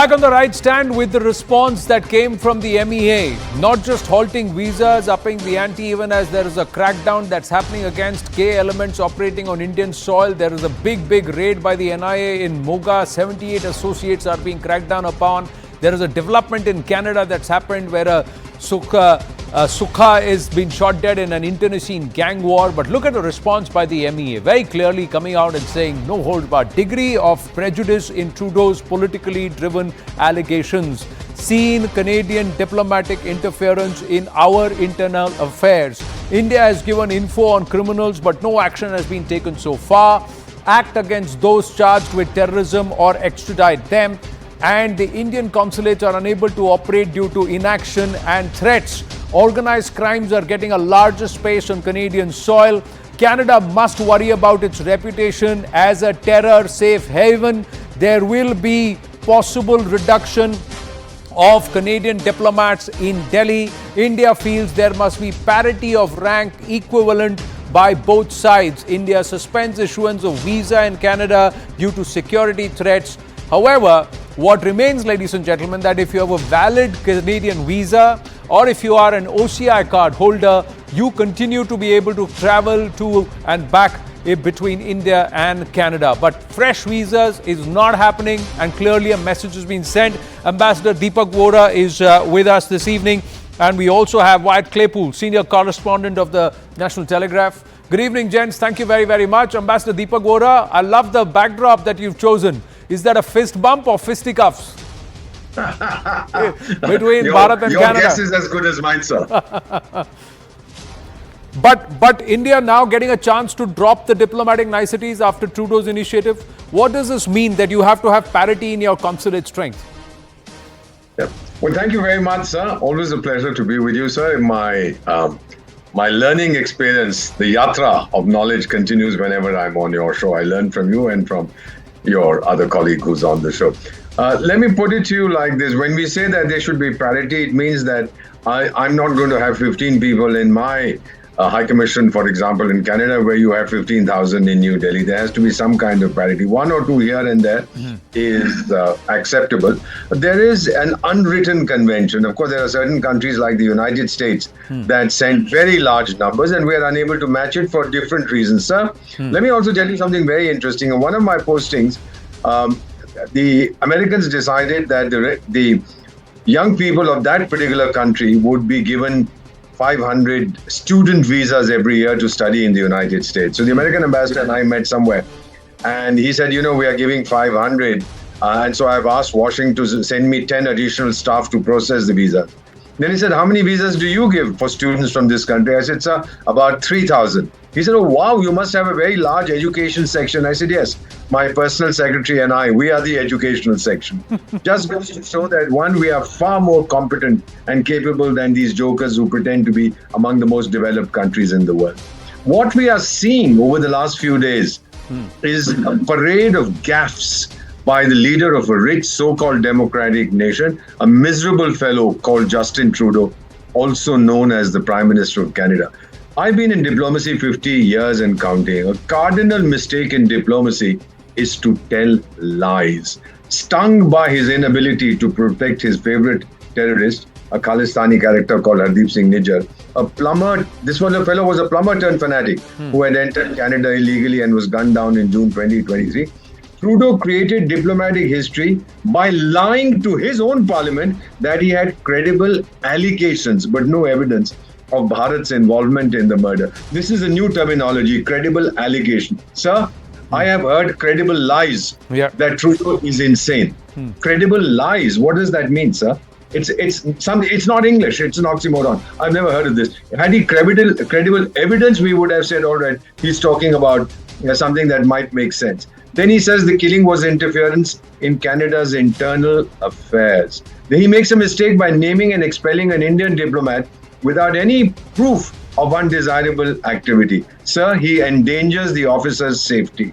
Back on the right stand with the response that came from the MEA. Not just halting visas, upping the ante even as there is a crackdown that's happening against K elements operating on Indian soil. There is a big raid by the NIA in Moga. 78 associates are being cracked down upon. There is a development in Canada that's happened where a Sukha is being shot dead in an internecine gang war. But look at the response by the MEA, very clearly coming out and saying no hold barred. Degree of prejudice in Trudeau's politically driven allegations. Seen Canadian diplomatic interference in our internal affairs. India has given info on criminals, but no action has been taken so far. Act against those charged with terrorism or extradite them. And the Indian consulates are unable to operate due to inaction and threats. Organized crimes are getting a larger space on Canadian soil. Canada must worry about its reputation as a terror safe haven. There will be possible reduction of Canadian diplomats in Delhi. India feels there must be parity of rank equivalent by both sides. India suspends issuance of visa in Canada due to security threats. However, what remains, ladies and gentlemen, that if you have a valid Canadian visa or if you are an OCI card holder, you continue to be able to travel to and back between India and Canada. But fresh visas is not happening, and clearly a message has been sent. Ambassador Deepak Vora is with us this evening, and we also have Wyatt Claypool, senior correspondent of the National Telegraph. Good evening, gents. Thank you very much. Ambassador Deepak Vora, I love the backdrop that you've chosen. Is that a fist bump or fisticuffs? Between Bharat and your Canada. Your guess is as good as mine, sir. But India now getting a chance to drop the diplomatic niceties after Trudeau's initiative. What does this mean that you have to have parity in your consulate strength? Yeah. Well, thank you very much, sir. Always a pleasure to be with you, sir. My learning experience, the yatra of knowledge continues whenever I'm on your show. I learn from you and from your other colleague who's on the show. Let me put it to you like this. When we say that there should be parity, it means that I'm not going to have 15 people in my High Commission, for example, in Canada, where you have 15,000 in New Delhi. There has to be some kind of parity. One or two here and there is acceptable. But there is an unwritten convention. Of course, there are certain countries like the United States that send very large numbers, and we are unable to match it for different reasons. Sir, let me also tell you something very interesting. In one of my postings, the Americans decided that the young people of that particular country would be given 500 student visas every year to study in the United States. So the American ambassador and I met somewhere, and he said, we are giving 500. And so I've asked Washington to send me 10 additional staff to process the visa. Then he said, how many visas do you give for students from this country? I said, sir, about 3,000. He said, oh, wow, you must have a very large education section. I said, yes, my personal secretary and I, we are the educational section. Just goes to show that, one, we are far more competent and capable than these jokers who pretend to be among the most developed countries in the world. What we are seeing over the last few days is a parade of gaffes by the leader of a rich so-called democratic nation, a miserable fellow called Justin Trudeau, also known as the Prime Minister of Canada. I've been in diplomacy 50 years and counting. A cardinal mistake in diplomacy is to tell lies. Stung by his inability to protect his favorite terrorist, a Khalistani character called Hardeep Singh Nijjar, a plumber, fellow was a plumber turned fanatic who had entered Canada illegally and was gunned down in June 2023. Trudeau created diplomatic history by lying to his own parliament that he had credible allegations but no evidence of Bharat's involvement in the murder. This is a new terminology, credible allegation. Sir, I have heard credible lies that Trudeau is insane. Credible lies, what does that mean, sir? It's not English, it's an oxymoron. I've never heard of this. Had he credible evidence, we would have said, all right, he's talking about something that might make sense. Then he says the killing was interference in Canada's internal affairs. Then he makes a mistake by naming and expelling an Indian diplomat without any proof of undesirable activity. Sir, he endangers the officer's safety.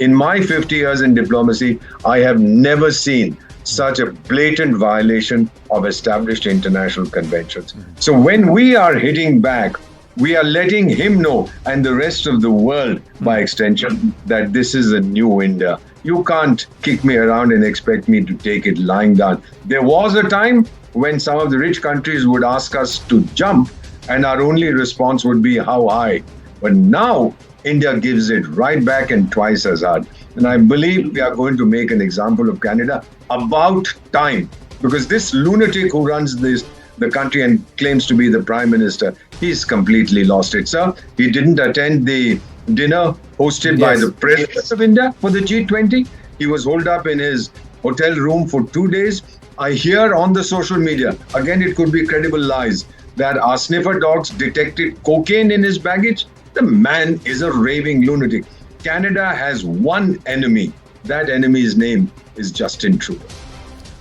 In my 50 years in diplomacy, I have never seen such a blatant violation of established international conventions. So when we are hitting back we are letting him know, and the rest of the world by extension, that this is a new India. You can't kick me around and expect me to take it lying down. There was a time when some of the rich countries would ask us to jump, and our only response would be, how high? But now, India gives it right back and twice as hard. And I believe we are going to make an example of Canada about time. Because this lunatic who runs the country and claims to be the Prime Minister, he's completely lost it, sir. He didn't attend the dinner hosted by the President of India for the G20. He was holed up in his hotel room for 2 days. I hear on the social media, again, it could be credible lies, that our sniffer dogs detected cocaine in his baggage. The man is a raving lunatic. Canada has one enemy. That enemy's name is Justin Trudeau.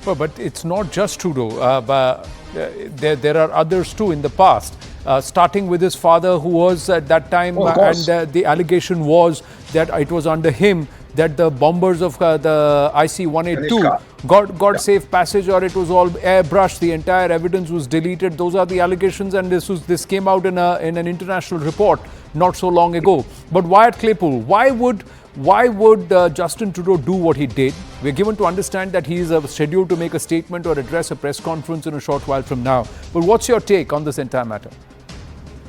Well, but it's not just Trudeau. There are others too in the past, starting with his father, who was at that time, and the allegation was that it was under him that the bombers of the IC-182 got safe passage, or it was all airbrushed. The entire evidence was deleted. Those are the allegations, and this came out in an international report not so long ago. But Wyatt Claypool, why would Justin Trudeau do what he did? We're given to understand that he is scheduled to make a statement or address a press conference in a short while from now. But what's your take on this entire matter?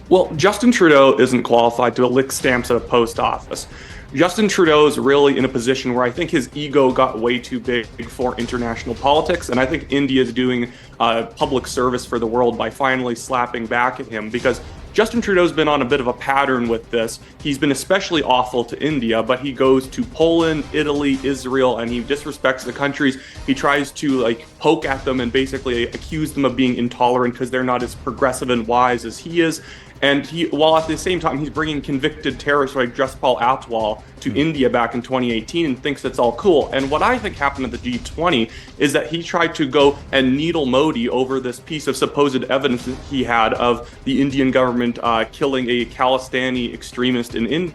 Well, Justin Trudeau isn't qualified to lick stamps at a post office. Justin Trudeau is really in a position where I think his ego got way too big for international politics, and I think India is doing public service for the world by finally slapping back at him, because Justin Trudeau's been on a bit of a pattern with this. He's been especially awful to India, but he goes to Poland, Italy, Israel, and he disrespects the countries. He tries to poke at them and basically accuse them of being intolerant because they're not as progressive and wise as he is. And while at the same time he's bringing convicted terrorists like Jaspal Atwal to India back in 2018 and thinks that's all cool. And what I think happened at the G20 is that he tried to go and needle Modi over this piece of supposed evidence that he had of the Indian government killing a Khalistani extremist in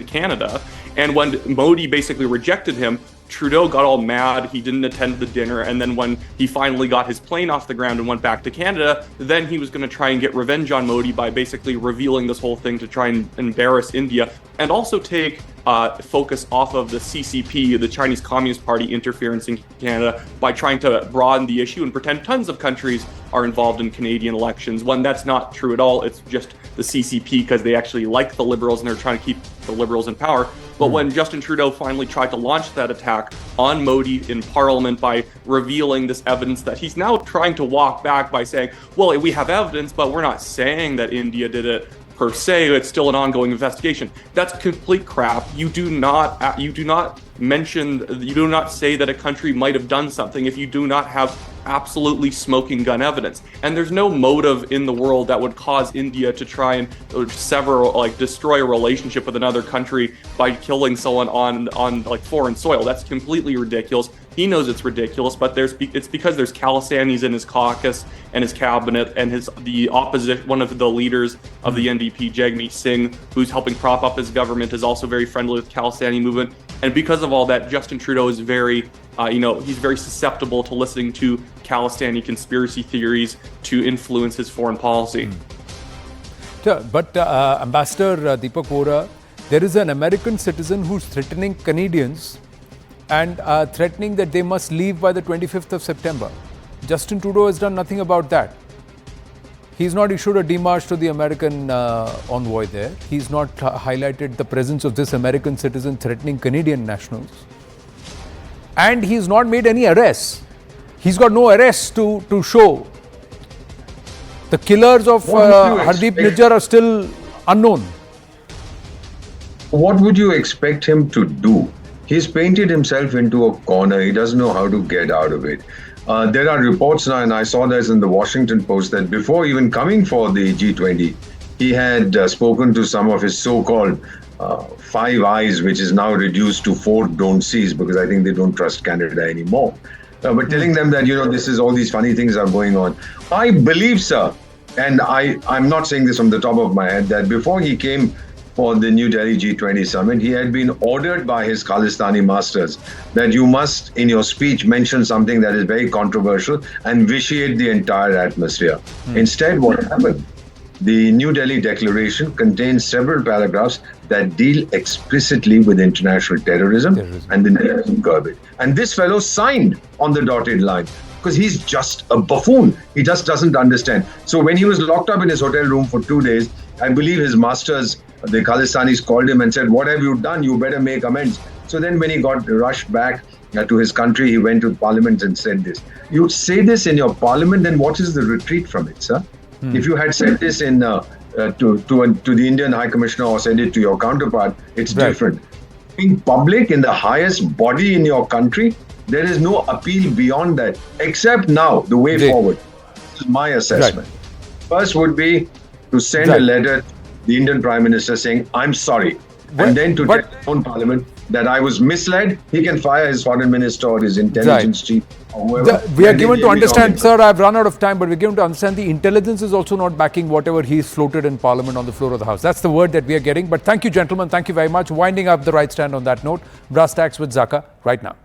Canada. And when Modi basically rejected him, Trudeau got all mad. He didn't attend the dinner. And then when he finally got his plane off the ground and went back to Canada, then he was going to try and get revenge on Modi by basically revealing this whole thing to try and embarrass India and also take focus off of the CCP, the Chinese Communist Party interference in Canada, by trying to broaden the issue and pretend tons of countries are involved in Canadian elections, when that's not true at all. It's just the CCP because they actually like the Liberals and they're trying to keep the Liberals in power. But when Justin Trudeau finally tried to launch that attack on Modi in Parliament by revealing this evidence that he's now trying to walk back by saying, well, we have evidence, but we're not saying that India did it per se, it's still an ongoing investigation. That's complete crap. You do not say that a country might have done something if you do not have absolutely smoking gun evidence. And there's no motive in the world that would cause India to try and destroy a relationship with another country by killing someone on foreign soil. That's completely ridiculous. He knows it's ridiculous, but it's because there's Khalistanis in his caucus and his cabinet, and the opposite, one of the leaders of the NDP, Jagmeet Singh, who's helping prop up his government, is also very friendly with the Khalistani movement. And because of all that, Justin Trudeau is very, he's very susceptible to listening to Khalistani conspiracy theories to influence his foreign policy. But Ambassador Deepak Vohra, there is an American citizen who's threatening Canadians and threatening that they must leave by the 25th of September. Justin Trudeau has done nothing about that. He's not issued a demarche to the American envoy there. He's not highlighted the presence of this American citizen threatening Canadian nationals. And he's not made any arrests. He's got no arrests to show. The killers of Hardeep Nijjar are still unknown. What would you expect him to do? He's painted himself into a corner. He doesn't know how to get out of it. There are reports now, and I saw this in the Washington Post, that before even coming for the G20, he had spoken to some of his so-called Five Eyes, which is now reduced to 4 don't sees, because I think they don't trust Canada anymore. But telling them that, this is all these funny things are going on. I believe, sir, and I'm not saying this from the top of my head, that before he came for the New Delhi G20 summit, he had been ordered by his Khalistani masters that you must, in your speech, mention something that is very controversial and vitiate the entire atmosphere. Instead, what happened? the New Delhi Declaration contains several paragraphs that deal explicitly with international terrorism and the need to curb it. And this fellow signed on the dotted line because he's just a buffoon. He just doesn't understand. So when he was locked up in his hotel room for 2 days, I believe his masters, the Khalistanis, called him and said, "What have you done? You better make amends." So then when he got rushed back to his country, he went to parliament and said this. You say this in your parliament, then what is the retreat from it, sir? If you had said this in to the Indian High Commissioner or said it to your counterpart, it's different. Being public in the highest body in your country, there is no appeal beyond that, except now, the way forward. This is my assessment. First would be to send a letter to the Indian Prime Minister saying, "I'm sorry." And then to tell his own parliament that I was misled. He can fire his foreign minister or his intelligence chief or whoever. We are given to understand, sir, I've run out of time, but we're given to understand the intelligence is also not backing whatever he's floated in Parliament on the floor of the House. That's the word that we are getting. But thank you, gentlemen. Thank you very much. Winding up the right stand on that note. Brass Tacks with Zaka right now.